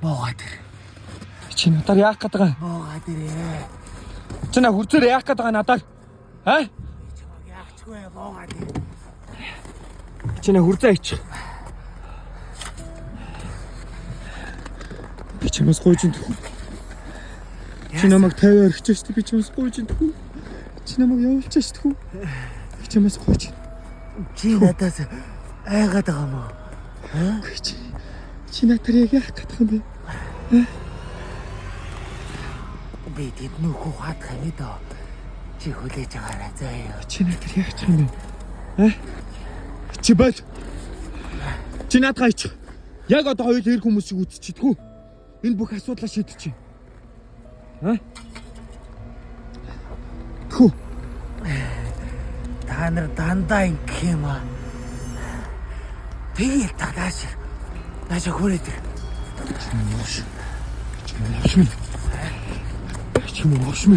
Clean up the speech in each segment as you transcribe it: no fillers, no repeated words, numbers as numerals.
Буугаад ир. Чи надаар яах гээд байгаа? Буугаад ирээ. Чи на хурцээр яах гээд байгаа надаар? Аа? Чамаг яахчгүй буугаад ир. Чи на хурцаа ич. Би чамаас гойж ин тхүү. Чи намайг 50 орхиж штэ би чамаас гойж ин тхүү. Чи намайг явуулчих штэ тхүү. Би чамаас гойж. Чи надаас айгаад байгаа мó? Чи надаар яг яах гээд байгаа юм бэ? Би тэд нөхөө хатах юм доо. Чи хүлээж байгаарай заяа. Чи надаар яах гэж юм бэ? Чи бод. Чи надад ич. Яг одоо хоёул хэрэг хүмүүс шиг үтчихэдгүү. Энэ бүх асуудлаа шийдчих. Хүү. Та нар дандаа ингэх юм аа. Тэгээд тагааш. Наашаа хүрээд ир. Чи мууш.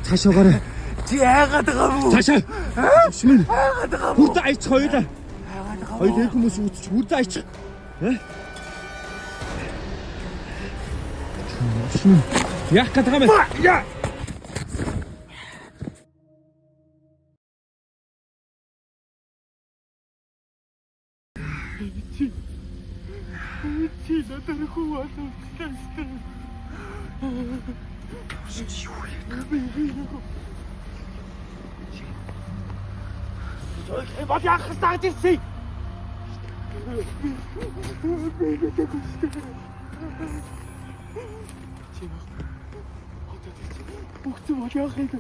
Цаашаа гараа. Чи айгаад байгаа мó? Цаашаа. Шмэн. Айгаад байгаа мó? Хүрдэ айч хоёулаа. Айгаад байгаа мó? Хоёул хэрэг хүмүүс шиг үтчих. Хүрдэ айч. Яах гээд байгаа юм бэ? Яа. Чи надад хуваалт хийсэн. Жоо бод яах гэж тагж ирсэн. Бүгд бод яах гэж.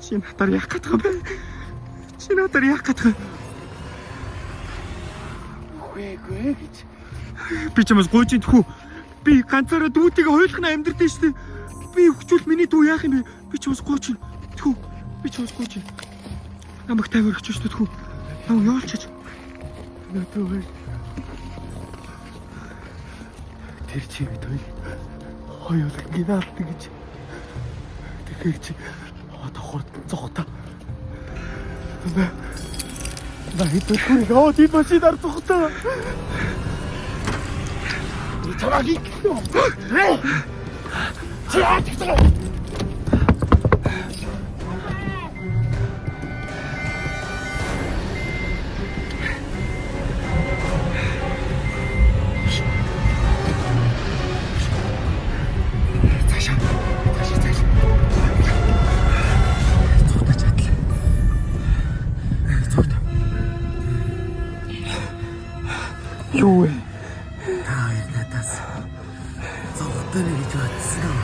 Чи надад яах гэж байгаа юм бэ? Чи надад яах гэж байгаа? Гүй гэж. Би чамаас гойж идэх үү? Би ганцаараа дүүтэйгээ хойлохна амьдрдээ шүү дээ. Би өгчүүл миний дүү яах юм бэ? Би чамаас гойж идэх үү? Би чамаас гойж. Намайг 50 өргөж шүү дээ тхүү. Намайг явуулчих. Надад тэр чигээ той. Хоёулаа гинaalт гэж. Тэгэхээр чи одоо хурд зогтоо. На хитүүрийг аваад энэ машинаар зогтоо. Чамаги. Чи яатчихсан. Юу вэ? Та хоёр надаас зогтоно гэж бодсон.